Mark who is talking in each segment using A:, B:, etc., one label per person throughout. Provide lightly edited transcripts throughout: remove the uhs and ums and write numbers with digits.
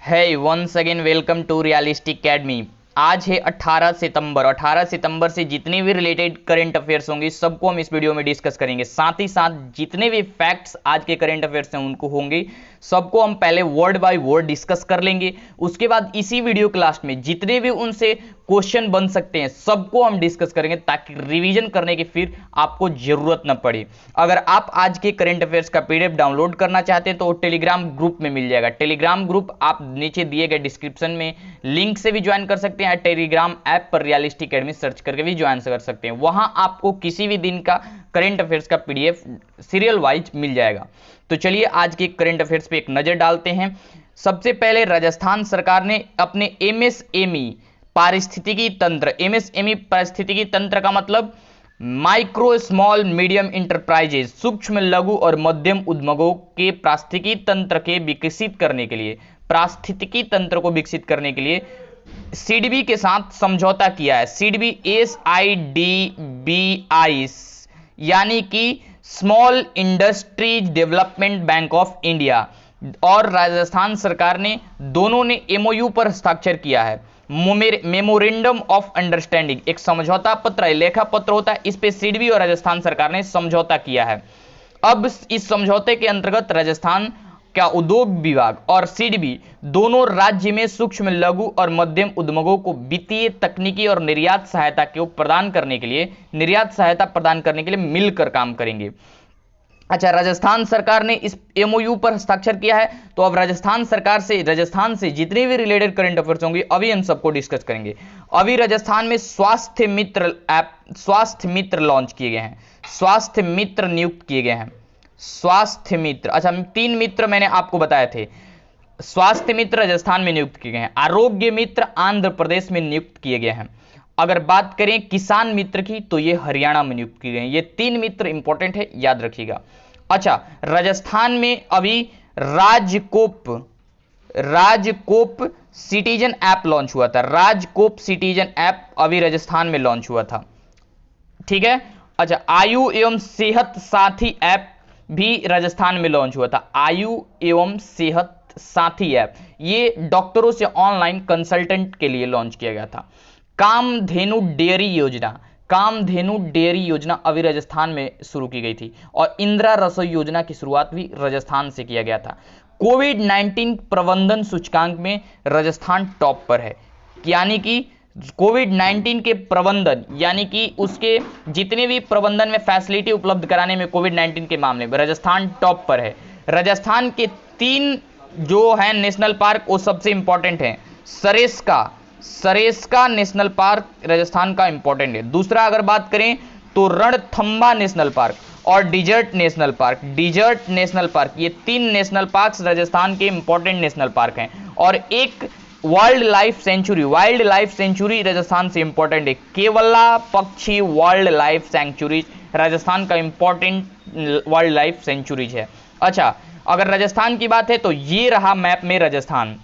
A: है once again welcome to realistic academy. आज है 18 सितंबर। 18 सितंबर से जितने भी रिलेटेड करंट अफेयर्स होंगे सबको हम इस वीडियो में डिस्कस करेंगे। साथ ही साथ जितने भी फैक्ट्स आज के करंट अफेयर्स हैं उनको होंगे, सबको हम पहले वर्ड बाय वर्ड डिस्कस कर लेंगे। उसके बाद इसी वीडियो के लास्ट में जितने भी उनसे क्वेश्चन बन सकते हैं सबको हम डिस्कस करेंगे, ताकि रिवीजन करने की फिर आपको जरूरत न पड़े। अगर आप आज के करंट अफेयर्स का पीडीएफ डाउनलोड करना चाहते हैं तो टेलीग्राम ग्रुप में मिल जाएगा। टेलीग्राम ग्रुप आप नीचे दिए गए डिस्क्रिप्शन में लिंक से भी ज्वाइन कर सकते हैं। टेलीग्राम ऐप पर रियलिस्टिक एकेडमी सर्च करके भी ज्वाइन कर सकते हैं। वहां आपको किसी भी दिन का करंट अफेयर्स का पीडीएफ सीरियल वाइज मिल जाएगा। तो चलिए आज के करंट अफेयर्स पे एक नजर डालते हैं। सबसे पहले राजस्थान सरकार ने अपने एमएसएमई पारिस्थितिकी तंत्र, एमएसएमई पारिस्थितिकी तंत्र का मतलब माइक्रो स्मॉल मीडियम इंटरप्राइजेज, सूक्ष्म लघु और मध्यम उद्योगों के पारिस्थितिकी तंत्र के विकसित करने के लिए, पारिस्थितिकी तंत्र को विकसित करने के लिए सीडीबी के साथ समझौता किया है। सीडीबी SIDBI यानी कि small industries development bank of India और राजस्थान सरकार ने दोनों ने एमओयू पर हस्ताक्षर किया है। मेमोरेंडम ऑफ अंडरस्टैंडिंग एक समझौता पत्र है, लेखा पत्र होता है, इस पे सीडबी और राजस्थान सरकार ने समझौता किया है। अब इस समझौते के अंतर्गत राजस्थान का उद्योग विभाग और सीडबी दोनों राज्य में सूक्ष्म लघु और मध्यम उद्योगों को वित्तीय, तकनीकी और निर्यात सहायता को प्रदान करने के लिए, निर्यात सहायता प्रदान करने के लिए मिलकर काम करेंगे। अच्छा, राजस्थान सरकार ने इस एमओयू पर हस्ताक्षर किया है। तो अब राजस्थान से जितने भी रिलेटेड करंट अफेयर्स होंगे अभी हम सबको डिस्कस करेंगे। अभी राजस्थान में स्वास्थ्य मित्र ऐप, स्वास्थ्य मित्र लॉन्च किए गए हैं, स्वास्थ्य मित्र नियुक्त किए गए हैं। स्वास्थ्य मित्र, अच्छा 3 मित्र मैंने आपको बताए थे। स्वास्थ्य मित्र राजस्थान में नियुक्त किए गए हैं। आरोग्य मित्र आंध्र प्रदेश में नियुक्त किए गए हैं। अगर बात करें किसान मित्र की तो ये हरियाणा में नियुक्त किए गए हैं। ये 3 मित्र इंपॉर्टेंट है, याद रखिएगा। अच्छा, राजस्थान में अभी राजकोप सिटीजन ऐप लॉन्च हुआ था। राजकोप सिटीजन ऐप अभी राजस्थान में लॉन्च हुआ था, ठीक है। अच्छा, आयु एवं सेहत साथी ऐप भी राजस्थान में लॉन्च हुआ था। आयु एवं सेहत साथी ऐप ये डॉक्टरों से ऑनलाइन कंसल्टेंट के लिए लॉन्च किया गया था। कामधेनु डेयरी योजना अभी राजस्थान में शुरू की गई थी। और इंदिरा रसोई योजना की शुरुआत भी राजस्थान से किया गया था। कोविड-19 प्रबंधन सूचकांक में राजस्थान टॉप पर है, यानी कि कोविड-19 के प्रबंधन, यानी कि उसके जितने भी प्रबंधन में फैसिलिटी उपलब्ध कराने में कोविड-19 के मामले में राजस्थान टॉप पर है। राजस्थान के 3 जो है नेशनल पार्क वो सबसे इंपॉर्टेंट है। सरेस्का नेशनल पार्क राजस्थान का इंपॉर्टेंट है। दूसरा अगर बात करें तो रणथंबा नेशनल पार्क और डिजर्ट नेशनल पार्क, ये 3 नेशनल पार्क राजस्थान के इंपॉर्टेंट नेशनल पार्क हैं। और एक वाइल्ड लाइफ सेंचुरी राजस्थान से इंपॉर्टेंट है। केवला पक्षी वाइल्ड लाइफ सेंचुरी राजस्थान का इंपॉर्टेंट वाइल्ड लाइफ सेंचुरीज है। अच्छा, अगर राजस्थान की बात है तो ये रहा मैप में राजस्थान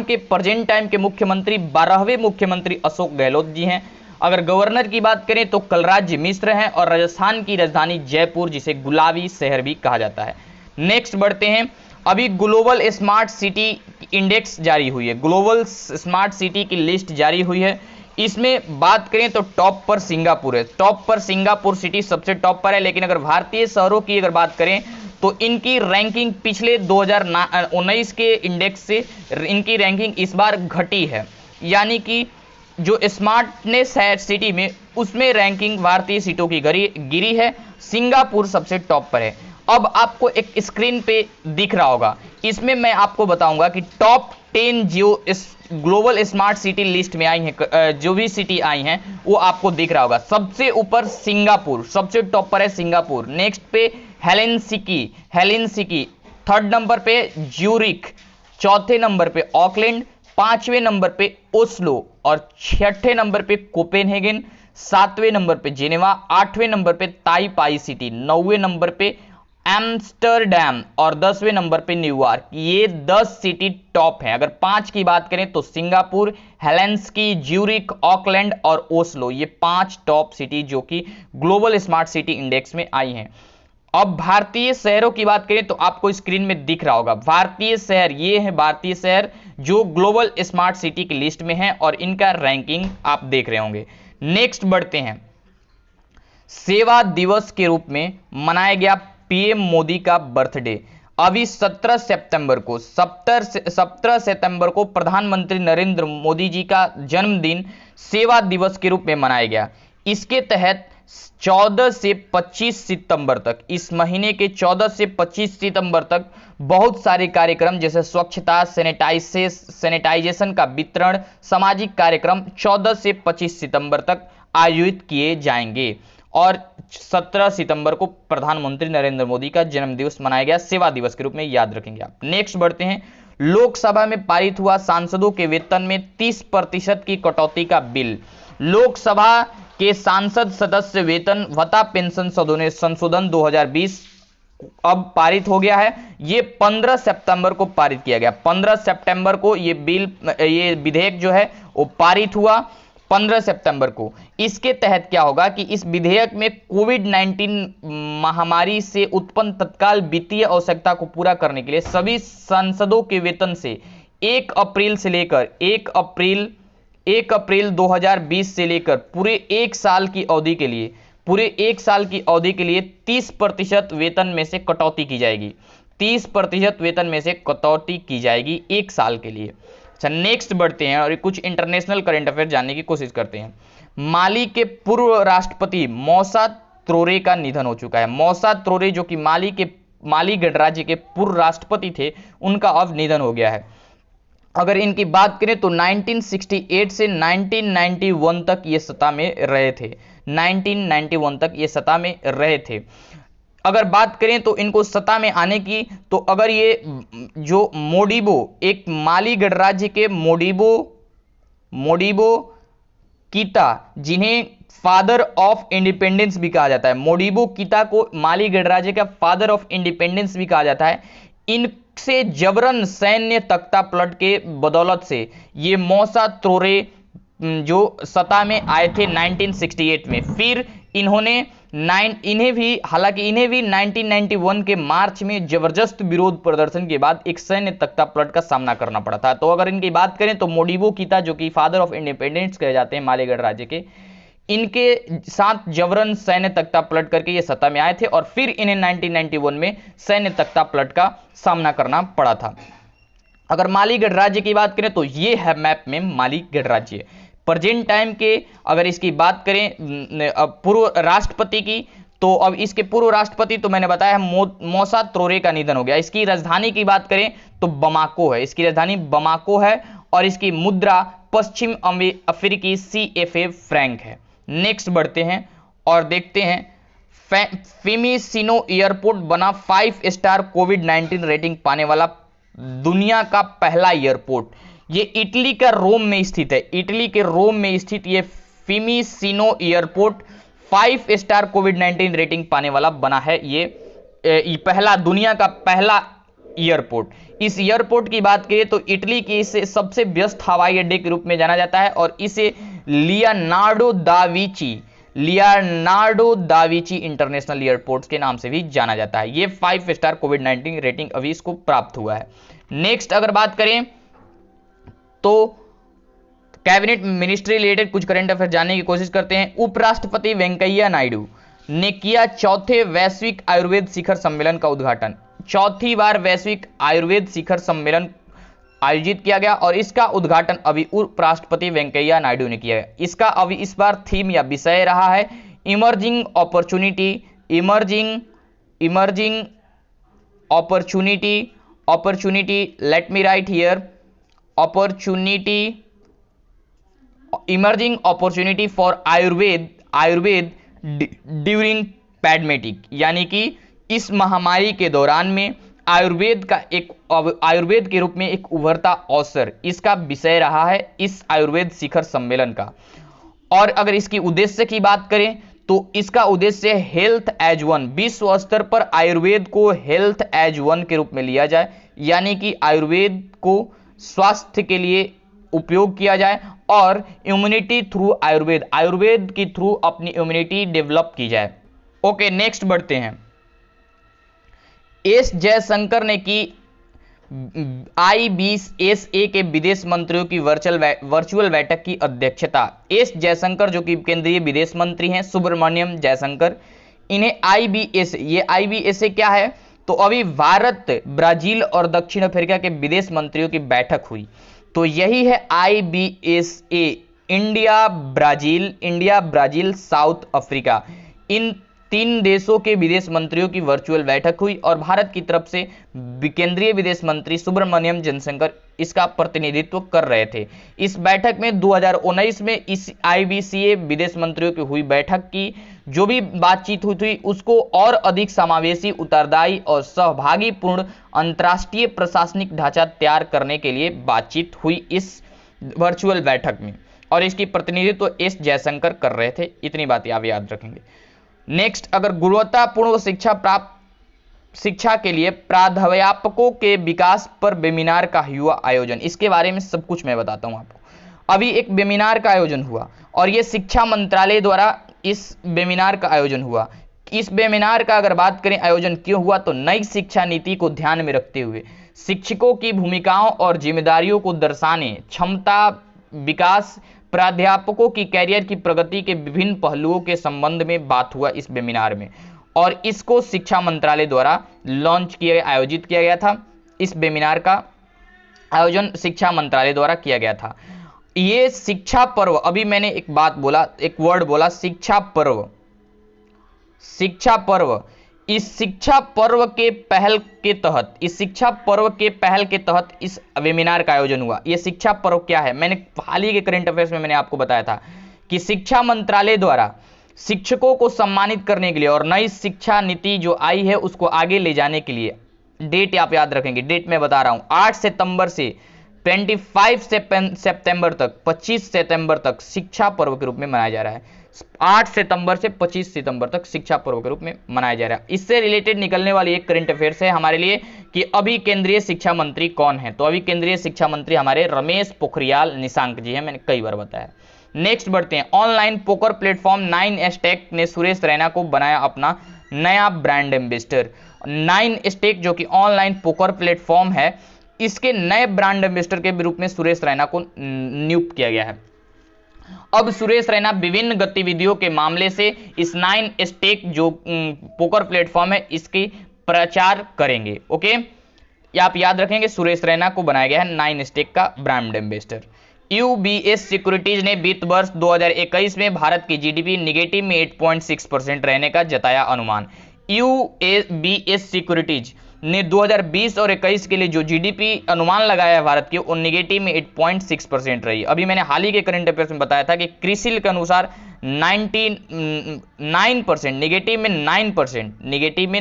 A: के प्रेजेंट टाइम के मुख्यमंत्री 12वें मुख्यमंत्री अशोक गहलोत जी हैं। अगर गवर्नर की बात करें तो कलराज मिश्र हैं। और राजस्थान की राजधानी जयपुर, जिसे गुलाबी शहर भी कहा जाता है। नेक्स्ट बढ़ते हैं। अभी ग्लोबल स्मार्ट सिटी इंडेक्स जारी हुई है, ग्लोबल स्मार्ट सिटी की लिस्ट जारी हुई है। इसमें बात करें तो टॉप पर सिंगापुर है, सिंगापुर सिटी सबसे टॉप पर है। लेकिन अगर भारतीय शहरों की अगर बात करें तो इनकी रैंकिंग पिछले 2019 के इंडेक्स से इनकी रैंकिंग इस बार घटी है, यानी कि जो स्मार्टनेस है सिटी में उसमें रैंकिंग भारतीय सीटों की गिरी है। सिंगापुर सबसे टॉप पर है। अब आपको एक स्क्रीन पे दिख रहा होगा, इसमें मैं आपको बताऊंगा कि टॉप 10 जो इस ग्लोबल स्मार्ट सिटी लिस्ट में आई हैं, जो भी सिटी आई हैं वो आपको दिख रहा होगा। सबसे ऊपर सिंगापुर, सबसे टॉप पर है सिंगापुर। नेक्स्ट पे हेलेंसिकी, 3rd नंबर पे ज्यूरिख, 4थे नंबर पे ऑकलैंड, 5वें नंबर पे ओस्लो और 6ठे नंबर पे कोपेनहेगन, 7वें नंबर पे जेनेवा, 8वें नंबर पे ताइपाई सिटी, 9वें नंबर पे एम्स्टर्डम और 10वें नंबर पे न्यूयॉर्क। ये 10 सिटी टॉप हैं। अगर 5 की बात करें तो सिंगापुर, हेलेंसिकी, ज्यूरिख, ऑकलैंड और ओस्लो, ये 5 टॉप सिटी जो कि ग्लोबल स्मार्ट सिटी इंडेक्स में आई हैं। अब भारतीय शहरों की बात करें तो आपको स्क्रीन में दिख रहा होगा भारतीय शहर, ये है भारतीय शहर जो ग्लोबल स्मार्ट सिटी की लिस्ट में है और इनका रैंकिंग आप देख रहे होंगे। नेक्स्ट बढ़ते हैं, सेवा दिवस के रूप में मनाया गया पीएम मोदी का बर्थडे। अभी 17 सितंबर को प्रधानमंत्री नरेंद्र मोदी जी का जन्मदिन सेवा दिवस के रूप में मनाया गया। इसके तहत 14 से 25 सितंबर तक, इस महीने के 14 से 25 सितंबर तक बहुत सारे कार्यक्रम जैसे स्वच्छता, सैनिटाइजेशन का वितरण, सामाजिक कार्यक्रम 14 से 25 सितंबर तक आयोजित किए जाएंगे। और 17 सितंबर को प्रधानमंत्री नरेंद्र मोदी का जन्म दिवस मनाया गया सेवा दिवस के रूप में, याद रखेंगे आप। नेक्स्ट बढ़ते हैं, लोकसभा में पारित हुआ सांसदों के वेतन में 30% की कटौती का बिल। लोकसभा के सांसद सदस्य वेतन भत्ता पेंशन संशोधन 2020 अब पारित हो गया है। ये 15 सितंबर को पारित किया गया। 15 सितंबर को ये विधेयक जो है वो पारित हुआ 15 सितंबर को। इसके तहत क्या होगा कि इस विधेयक में कोविड-19 महामारी से उत्पन्न तत्काल वित्तीय आवश्यकता को पूरा करने के लिए सभी सांसदों के वेतन से 1 अप्रैल से लेकर 1 अप्रैल 2020 से लेकर पूरे एक साल की अवधि के लिए 30% वेतन में से कटौती की जाएगी। 30% वेतन में से कटौती की जाएगी एक साल के लिए। अच्छा, नेक्स्ट बढ़ते हैं और कुछ इंटरनेशनल करंट अफेयर जानने की कोशिश करते हैं। माली के पूर्व राष्ट्रपति मौसा त्रोरे का निधन हो चुका है। मौसा त्रोरे जो कि माली गणराज्य के पूर्व राष्ट्रपति थे, उनका अब निधन हो गया है। अगर इनकी बात करें तो 1968 से 1991 तक ये सत्ता में रहे थे। 1991 तक ये सत्ता में रहे थे। अगर बात करें तो इनको सत्ता में आने की, तो अगर ये जो मोडिबो, एक माली गणराज्य के मोडिबो कीता, जिन्हें फादर ऑफ इंडिपेंडेंस भी कहा जाता है, मोडिबो कीता को माली गणराज्य का फादर ऑफ इंडिपेंडेंस भी कहा जाता है, इनसे जबरन सैन्य तख्ता पलट के बदौलत से ये मौसा त्रोरे जो सत्ता में आए थे 1968 में। फिर इन्हें भी 1991 के मार्च में जबरदस्त विरोध प्रदर्शन के बाद एक सैन्य तख्ता पलट का सामना करना पड़ा था। तो अगर इनकी बात करें तो मोडिबो कीता जो कि फादर ऑफ इंडिपेंडेंस कहे जाते हैं माली गणराज्य के, इनके साथ जबरन सैन्य तख्ता पलट करके ये सत्ता में आए थे और फिर इन्हें 1991 में सैन्य तख्ता पलट का सामना करना पड़ा था। अगर माली गणराज्य की बात करें तो ये है मैप में माली गणराज्य। प्रेजेंट टाइम के अगर इसकी बात करें पूर्व राष्ट्रपति की, तो अब इसके पूर्व राष्ट्रपति तो मैंने बताया मौसा त्रोरे का निधन हो गया। इसकी राजधानी की बात करें तो बमाको है, इसकी राजधानी बमाको है और इसकी मुद्रा पश्चिम अफ्रीकी CFA फ्रैंक है। नेक्स्ट बढ़ते हैं और देखते हैं फिमिसिनो एयरपोर्ट बना 5 स्टार कोविड-19 रेटिंग पाने वाला दुनिया का पहला एयरपोर्ट। ये इटली का रोम में स्थित है। इटली के रोम में स्थित ये फिमिसिनो एयरपोर्ट 5 स्टार कोविड-19 रेटिंग पाने वाला बना है। ये पहला, दुनिया का पहला एयरपोर्ट। इस एयरपोर्ट की बात करें तो इटली के इसे सबसे व्यस्त हवाई अड्डे के रूप में जाना जाता है और इसे Leonardo da Vinci international airport के नाम से भी जाना जाता है। ये 5 स्टार कोविड-19 रेटिंग अभी इसको प्राप्त हुआ है। नेक्स्ट अगर बात करें तो कैबिनेट मिनिस्ट्री रिलेटेड कुछ करंट अफेयर जानने की कोशिश करते हैं। उपराष्ट्रपति वेंकैया नायडू ने किया चौथे वैश्विक आयुर्वेद शिखर सम्मेलन का उद्घाटन। चौथी बार वैश्विक आयुर्वेद शिखर सम्मेलन आयोजित किया गया और इसका उद्घाटन अभी उपराष्ट्रपति वेंकैया नायडू ने किया है। इसका अभी इस बार थीम या विषय रहा है emerging opportunity, let me right here, emerging opportunity for Ayurveda during pandemic, यानी कि इस महामारी के दौरान में आयुर्वेद के रूप में एक उभरता अवसर, इसका विषय रहा है इस आयुर्वेद शिखर सम्मेलन का। और अगर इसकी उद्देश्य की बात करें तो इसका उद्देश्य हेल्थ एज वन, विश्व स्तर पर आयुर्वेद को हेल्थ एज वन के रूप में लिया जाए, यानी कि आयुर्वेद को स्वास्थ्य के लिए उपयोग किया जाए और इम्यूनिटी थ्रू आयुर्वेद के थ्रू अपनी इम्यूनिटी डेवलप की जाए। ओके, नेक्स्ट बढ़ते हैं। एस जयशंकर ने की IBSA के विदेश मंत्रियों की वर्चुअल बैठक की अध्यक्षता। एस जयशंकर जो कि केंद्रीय विदेश मंत्री हैं, सुब्रमण्यम जयशंकर, इन्हें ये IBSA क्या है, तो अभी भारत, ब्राजील और दक्षिण अफ्रीका के विदेश मंत्रियों की बैठक हुई, तो यही है IBSA, India Brazil South Africa, इन 3 देशों के विदेश मंत्रियों की वर्चुअल बैठक हुई और भारत की तरफ से केंद्रीय विदेश मंत्री सुब्रमण्यम जयशंकर इसका प्रतिनिधित्व कर रहे थे। इस बैठक में 2019 में इस IBSA विदेश मंत्रियों की हुई बैठक की जो भी बातचीत हुई थी उसको और अधिक समावेशी, उत्तरदायी और सहभागीपूर्ण अंतर्राष्ट्रीय प्रशासनिक ढांचा तैयार करने के लिए बातचीत हुई इस वर्चुअल बैठक में, और इसकी प्रतिनिधित्व एस जयशंकर कर रहे थे। इतनी बात आप याद रखेंगे। नेक्स्ट, अगर गुणवत्तापूर्ण शिक्षा के लिए प्राध्यापकों के विकास पर वेबिनार का हुआ आयोजन, इसके बारे में सब कुछ मैं बताता हूं आपको। अभी एक वेबिनार का आयोजन हुआ और ये शिक्षा मंत्रालय द्वारा इस वेबिनार का आयोजन हुआ। इस वेबिनार का अगर बात करें आयोजन क्यों हुआ, तो नई शिक्षा नीति को ध्यान में रखते हुए शिक्षकों की भूमिकाओं और जिम्मेदारियों को दर्शाने, क्षमता विकास, प्राध्यापकों की कैरियर की प्रगति के विभिन्न पहलुओं के संबंध में बात हुआ इस वेबिनार में, और इसको शिक्षा मंत्रालय द्वारा आयोजित किया गया था। इस वेबिनार का आयोजन शिक्षा मंत्रालय द्वारा किया गया था। ये शिक्षा पर्व, अभी मैंने एक बात बोला, एक वर्ड बोला, शिक्षा पर्व। इस शिक्षा पर्व के पहल के तहत इस वेबिनार का आयोजन हुआ। यह शिक्षा पर्व क्या है, मैंने हाल ही के करंट अफेयर्स में मैंने आपको बताया था कि शिक्षा मंत्रालय द्वारा शिक्षकों को सम्मानित करने के लिए और नई शिक्षा नीति जो आई है उसको आगे ले जाने के लिए, डेट आप याद रखेंगे, डेट मैं बता रहा हूं, 8 सितंबर से 25 सितंबर तक, 25 सितंबर तक शिक्षा पर्व के रूप में मनाया जा रहा है। 8 सितंबर से 25 सितंबर तक शिक्षा पर्व के रूप में मनाया जा रहा है। इससे रिलेटेड निकलने वाली एक करंट अफेयर्स है हमारे लिए कि अभी केंद्रीय शिक्षा मंत्री कौन है, तो अभी केंद्रीय शिक्षा मंत्री हमारे रमेश पोखरियाल निशंक जी हैं, मैंने कई बार बताया। नेक्स्ट बढ़ते हैं, ऑनलाइन पोकर प्लेटफॉर्म 9stake ने सुरेश रैना को बनाया अपना नया ब्रांड एम्बेसडर। 9stake जो कि ऑनलाइन पोकर प्लेटफॉर्म है, इसके नए ब्रांड एम्बेसडर के रूप में सुरेश रैना को नियुक्त किया गया है। अब सुरेश रैना विभिन्न गतिविधियों के मामले से इस 9stake जो पोकर प्लेटफॉर्म है इसकी प्रचार करेंगे। ओके, आप याद रखेंगे, सुरेश रैना को बनाया गया है 9stake का ब्रांड एम्बेसडर। UBS सिक्योरिटीज ने वित्त वर्ष 2021 में भारत की GDP निगेटिव में 8.6% रहने का जताया अनुमान। UBS सिक्योरिटीज ने 2020 और 21 के लिए जो GDP अनुमान लगाया है भारत की, वो निगेटिव में 8.6% रही। अभी मैंने हाल ही के करंट अफेयर्स में बताया था कि क्रिसिल के अनुसार 9% निगेटिव में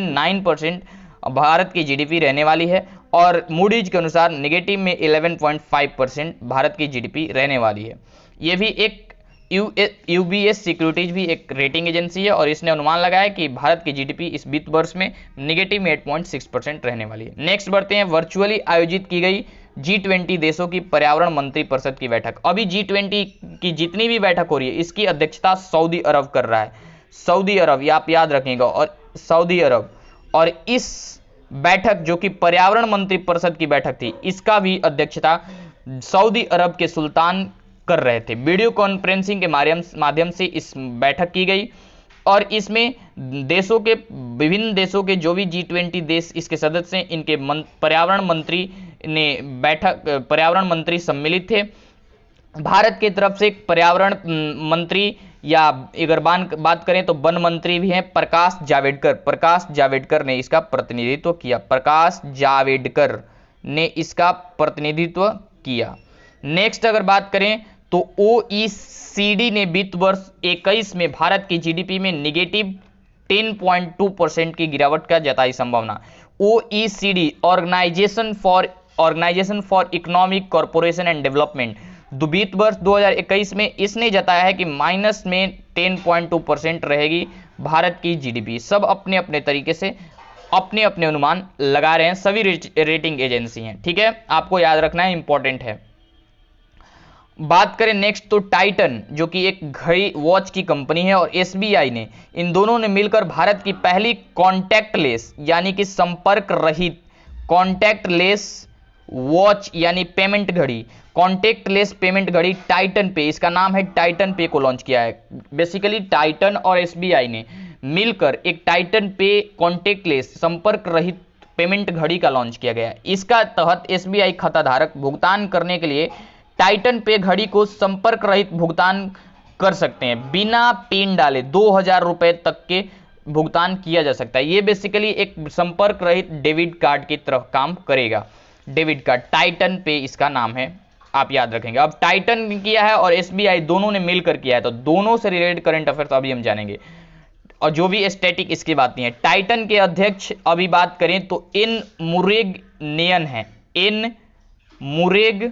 A: 9% भारत की GDP रहने वाली है, और मूडीज के अनुसार निगेटिव में 11.5% भारत की GDP रहने वाली है। ये भी एक UBS सिक्योरिटीज भी एक रेटिंग एजेंसी है और इसने अनुमान लगाया कि भारत की GDP इस वित्त वर्ष में निगेटिव में 8.6% रहने वाली है। नेक्स्ट बढ़ते हैं, वर्चुअली आयोजित की गई G20 देशों की पर्यावरण मंत्री परिषद की बैठक। अभी G20 की जितनी भी बैठक हो रही है इसकी अध्यक्षता सऊदी अरब कर रहा है। सऊदी अरब, ये आप याद रखेंगे, और सऊदी अरब, और इस बैठक जो कि पर्यावरण मंत्री परिषद की बैठक थी, इसका भी अध्यक्षता सऊदी अरब के सुल्तान कर रहे थे। वीडियो कॉन्फ्रेंसिंग के माध्यम से इस बैठक की गई, और इसमें विभिन्न देशों के जो भी G20 देश इसके सदस्य हैं, इनके पर्यावरण मंत्री सम्मिलित थे। भारत की तरफ से एक पर्यावरण मंत्री, या अगर बात करें तो वन मंत्री भी हैं, प्रकाश जावड़ेकर ने इसका प्रतिनिधित्व किया। प्रकाश जावड़ेकर ने इसका प्रतिनिधित्व किया। नेक्स्ट अगर बात करें तो OECD ने वित्त वर्ष 21 में भारत की GDP में निगेटिव 10.2% की गिरावट का जताई संभावना। OECD, organisation for economic corporation and development, वित्त वर्ष 2021 में इसने जताया है कि माइनस में 10.2% रहेगी भारत की GDP। सब अपने अपने तरीके से अपने अपने अनुमान लगा रहे हैं, सभी रेटिंग एजेंसी हैं, ठीक है, आपको याद रखना है, इंपॉर्टेंट है। बात करें नेक्स्ट तो टाइटन जो कि एक घड़ी वॉच की कंपनी है और एसबीआई ने, इन दोनों ने मिलकर भारत की पहली कॉन्टैक्टलेस यानी कि संपर्क रहित कॉन्टैक्टलेस वॉच यानी पेमेंट घड़ी, कॉन्टैक्टलेस पेमेंट घड़ी टाइटन पे, इसका नाम है टाइटन पे, को लॉन्च किया है। बेसिकली टाइटन और एसबीआई ने मिलकर एक टाइटन पे कॉन्टैक्टलेस संपर्क रहित पेमेंट घड़ी का लॉन्च किया गया है। इसका तहत एसबीआई खाताधारक भुगतान करने के लिए टाइटन पे घड़ी को संपर्क रहित भुगतान कर सकते हैं, बिना पिन डाले 2000 रुपए तक के भुगतान किया जा सकता है। ये बेसिकली एक संपर्क रहित डेबिट कार्ड की तरह काम करेगा। डेबिट कार्ड टाइटन पे इसका नाम है, आप याद रखेंगे। अब टाइटन ने किया है और एसबीआई दोनों ने मिलकर किया है, तो दोनों से रिलेटेड करंट अफेयर्स अभी हम जानेंगे और जो भी स्टैटिक इसकी बात नहीं है। टाइटन के अध्यक्ष अभी बात करें तो एन मुरुगेनियन है, एन मुरुगेनियन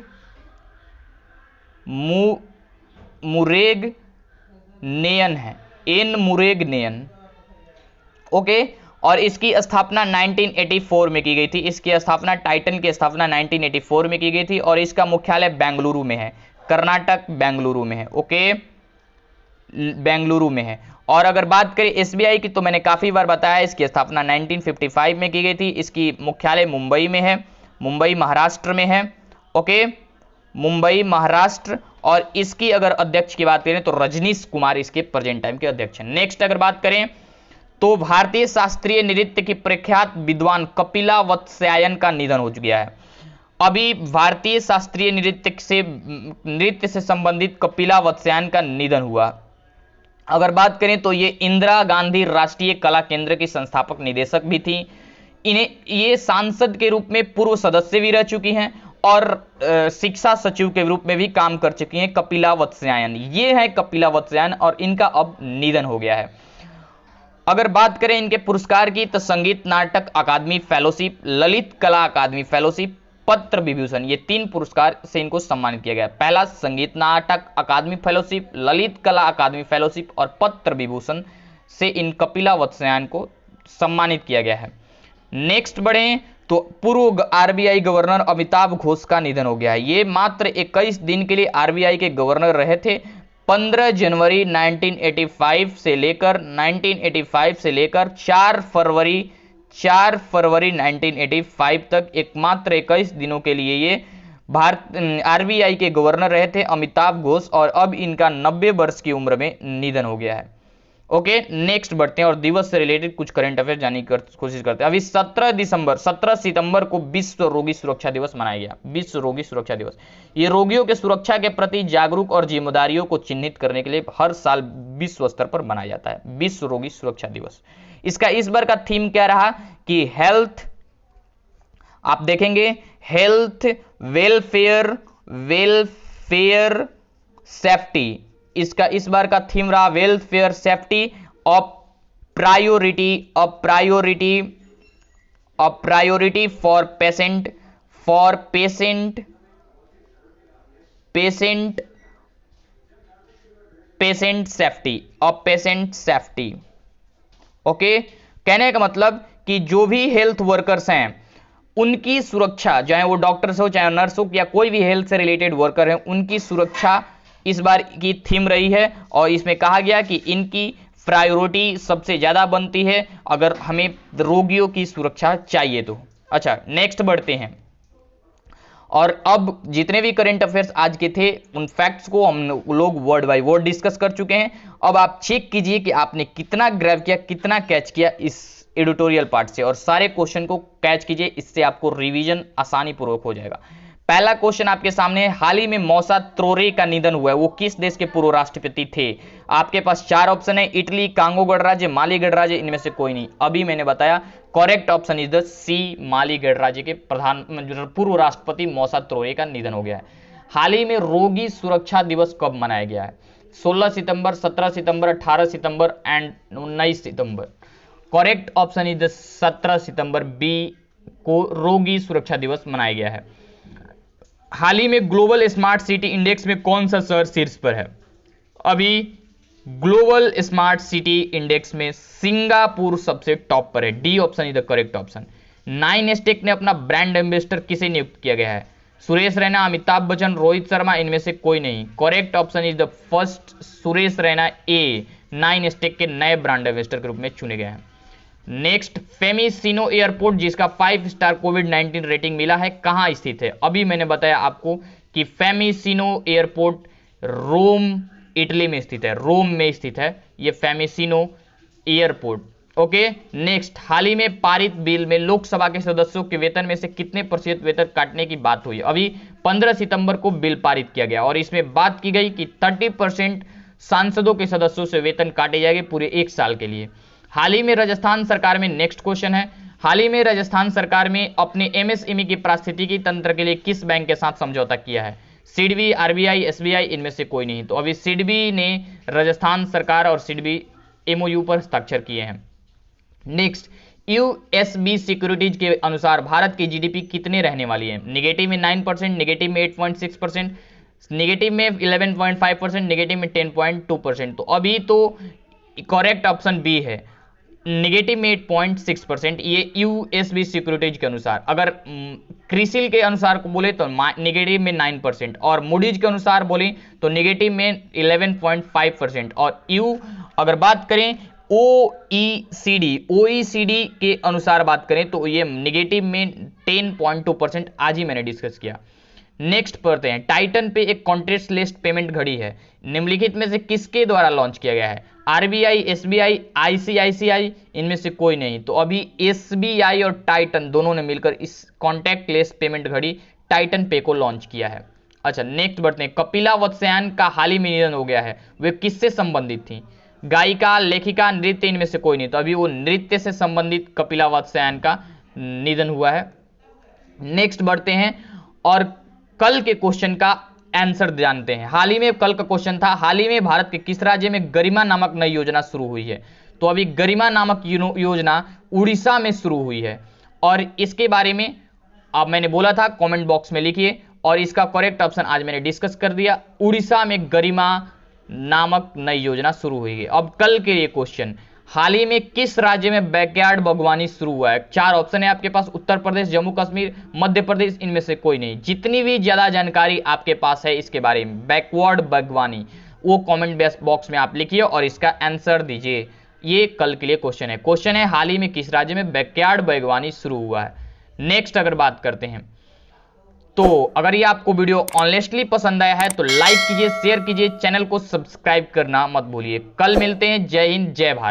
A: है, एन मुरुगेनियन, ओके। और इसकी स्थापना 1984 में की गई थी। इसकी स्थापना टाइटन की स्थापना 1984 में की गई थी और इसका मुख्यालय बेंगलुरु में है, कर्नाटक बेंगलुरु में है, ओके, बेंगलुरु में है। और अगर बात करें एसबीआई की तो मैंने काफी बार बताया, इसकी स्थापना 1955 में की गई थी। इसकी मुख्यालय मुंबई में है, मुंबई महाराष्ट्र में है, ओके, मुंबई महाराष्ट्र। और इसकी अगर अध्यक्ष की बात करें तो रजनीश कुमार इसके प्रेजेंट टाइम के अध्यक्ष हैं। नेक्स्ट अगर बात करें तो भारतीय शास्त्रीय नृत्य की प्रख्यात विद्वान कपिला वत्स्यायन का निधन हो गया है। अभी भारतीय शास्त्रीय नृत्य से संबंधित कपिला वत्स्यायन का निधन हुआ। अगर बात करें तो ये इंदिरा गांधी राष्ट्रीय कला केंद्र की संस्थापक निदेशक भी थी। इन्हें ये सांसद के रूप में पूर्व सदस्य भी रह चुकी हैं और शिक्षा सचिव के रूप में भी काम कर चुकी हैं कपिला वत्स्यायन। ये है कपिला वत्स्यायन और इनका अब निधन हो गया है। अगर बात करें इनके पुरस्कार की तो संगीत नाटक अकादमी फेलोशिप, ललित कला अकादमी फेलोशिप, पत्र विभूषण, ये 3 पुरस्कार से इनको सम्मानित किया गया। पहला संगीत नाटक अकादमी फेलोशिप, ललित कला अकादमी फेलोशिप और पत्र विभूषण से इन कपिला वत्स्यायन को सम्मानित किया गया है। नेक्स्ट बढ़े तो पूर्व आरबीआई गवर्नर अमिताभ घोष का निधन हो गया है। ये मात्र 21 दिन के लिए आरबीआई के गवर्नर रहे थे। 15 जनवरी 1985 से लेकर 4 फरवरी 1985 तक एकमात्र 21 दिनों के लिए ये आरबीआई के गवर्नर रहे थे अमिताभ घोष और अब इनका 90 वर्ष की उम्र में निधन हो गया है। ओके, नेक्स्ट बढ़ते हैं और दिवस से रिलेटेड कुछ करंट अफेयर जानने की कोशिश करते हैं। अभी 17 सितंबर को विश्व रोगी सुरक्षा दिवस मनाया गया। विश्व रोगी सुरक्षा दिवस, ये रोगियों के सुरक्षा के प्रति जागरूक और जिम्मेदारियों को चिन्हित करने के लिए हर साल विश्व स्तर पर मनाया जाता है, विश्व रोगी सुरक्षा दिवस। इसका इस बार का थीम क्या रहा कि हेल्थ, आप देखेंगे हेल्थ वेलफेयर सेफ्टी, इसका इस बार का थीम रहा welfare safety of priority for patient safety. Okay, कहने का मतलब कि जो भी हेल्थ वर्कर्स हैं उनकी सुरक्षा, चाहे वो डॉक्टर्स हो चाहे नर्स हो या कोई भी हेल्थ से रिलेटेड वर्कर है, उनकी सुरक्षा इस बार की थीम रही है। और इसमें कहा गया कि इनकी प्रायोरिटी सबसे ज्यादा बनती है अगर हमें रोगियों की सुरक्षा चाहिए तो। अच्छा, नेक्स्ट बढ़ते हैं और अब जितने भी करंट अफेयर्स आज के थे उन फैक्ट्स को हम लोग वर्ड बाय वर्ड डिस्कस कर चुके हैं। अब आप चेक कीजिए कि आपने कितना ग्रैब किया, कितना कैच किया इस एडिटोरियल पार्ट से, और सारे क्वेश्चन को कैच कीजिए, इससे आपको रिवीजन आसानी पूर्वक हो जाएगा। पहला क्वेश्चन आपके सामने है, हाल ही में मौसा त्रोरे का निधन हुआ है, वो किस देश के पूर्व राष्ट्रपति थे? आपके पास 4 ऑप्शन है, इटली, कांगो गणराज्य, माली गणराज्य, इनमें से कोई नहीं। अभी मैंने बताया करेक्ट ऑप्शन इज द सी, माली गणराज्य के पूर्व राष्ट्रपति मौसा त्रोरे का निधन हो गया है। हाल ही में रोगी सुरक्षा दिवस कब मनाया गया है? 16 सितंबर, 17 सितंबर, 18 सितंबर एंड 19 सितंबर। करेक्ट ऑप्शन इज द 17 सितंबर, बी को रोगी सुरक्षा दिवस मनाया गया है। हाल ही में ग्लोबल स्मार्ट सिटी इंडेक्स में कौन सा शहर शीर्ष पर है? अभी ग्लोबल स्मार्ट सिटी इंडेक्स में सिंगापुर सबसे टॉप पर है। D option is the correct option. 9 stake ने अपना ब्रांड एम्बेसडर किसे नियुक्त किया गया है? सुरेश रैना, अमिताभ बच्चन, रोहित शर्मा, इनमें से कोई नहीं। Correct option is the first, Suresh Raina A 9 stake के नए ब्रांड एम्बेसडर के रूप में चुने गए हैं। नेक्स्ट, फेमिसिनो एयरपोर्ट जिसका 5 स्टार कोविड-19 रेटिंग मिला है, कहां स्थित है? अभी मैंने बताया आपको कि फेमिसिनो एयरपोर्ट रोम इटली में स्थित है, रोम में स्थित है ये फेमिसिनो एयरपोर्ट। ओके। नेक्स्ट, हाल ही में पारित बिल में लोकसभा के सदस्यों के वेतन में से कितने प्रतिशत वेतन काटने की बात हुई? अभी 15 सितंबर को बिल पारित किया गया और इसमें बात की गई कि 30% सांसदों के सदस्यों से वेतन काटे जाएंगे पूरे 1 साल के लिए। हाल ही में राजस्थान सरकार में, नेक्स्ट क्वेश्चन है, हाल ही में राजस्थान सरकार में अपने एमएसएमई की पारिस्थितिकी तंत्र के लिए किस बैंक के साथ समझौता किया है? सिडबी, आरबीआई, एसबीआई, इनमें से कोई नहीं। तो अभी सिडबी ने राजस्थान सरकार और सिडबी एमओयू पर हस्ताक्षर किए हैं। नेक्स्ट, यूएसबी सिक्योरिटीज के अनुसार भारत की जीडीपी कितने रहने वाली है? निगेटिव में 9%, निगेटिव में 8.6%, निगेटिव में 11.5%, निगेटिव में 10.2%। तो अभी तो करेक्ट ऑप्शन बी है, निगेटिव में 8.6%, ये यूएसबी सिक्योरिटीज के अनुसार। अगर क्रिसिल के अनुसार को बोले तो निगेटिव में 9% और मूडीज के अनुसार बोले तो निगेटिव में 11.5%। और अगर बात करें ओईसीडी के अनुसार बात करें तो ये निगेटिव में 10.2%, आज ही मैंने डिस्कस किया। नेक्स्ट पढ़ते हैं, टाइटन पे एक कॉन्ट्रैक्टलेस पेमेंट घड़ी है, निम्नलिखित में से किसके द्वारा लॉन्च किया गया है? आरबीआई, एसबीआई, आईसीआईसीआई, इनमें से कोई नहीं। तो अभी एसबीआई और टाइटन दोनों ने मिलकर इस कॉन्टैक्टलेस पेमेंट घड़ी टाइटन पे को लॉन्च किया है। अच्छा, नेक्स्ट बढ़ते हैं, कपिला वत्स्यायन का हाल ही में निधन हो गया है, वे किससे संबंधित थी? गायिका, लेखिका, नृत्य, इनमें से कोई नहीं। तो अभी वो नृत्य से संबंधित कपिला वत्स्यायन का निधन हुआ है। नेक्स्ट बढ़ते हैं और कल के क्वेश्चन का आंसर जानते हैं। हाल ही में कल का क्वेश्चन था, हाल ही में भारत के किस राज्य में गरिमा नामक नई योजना शुरू हुई है? तो अभी गरिमा नामक योजना उड़ीसा में शुरू हुई है और इसके बारे में अब मैंने बोला था, कमेंट बॉक्स में लिखिए और इसका करेक्ट ऑप्शन आज मैंने डिस्कस कर दिया, उड़ीसा में गरिमा नामक नई योजना शुरू हुई है। अब कल के लिए क्वेश्चन, हाल ही में किस राज्य में बैकयार्ड बागवानी शुरू हुआ है? 4 ऑप्शन है आपके पास, उत्तर प्रदेश, जम्मू कश्मीर, मध्य प्रदेश, इनमें से कोई नहीं। जितनी भी ज्यादा जानकारी आपके पास है इसके बारे में बैकवर्ड बागवानी, वो कमेंट बॉक्स में आप लिखिए और इसका आंसर दीजिए। ये कल के लिए क्वेश्चन है। क्वेश्चन है, हाल ही में किस राज्य में बैकयार्ड बागवानी शुरू हुआ है? नेक्स्ट अगर बात करते हैं तो अगर ये आपको वीडियो ऑनेस्टली पसंद आया है तो लाइक कीजिए, शेयर कीजिए, चैनल को सब्सक्राइब करना मत भूलिए। कल मिलते हैं। जय हिंद, जय भारत।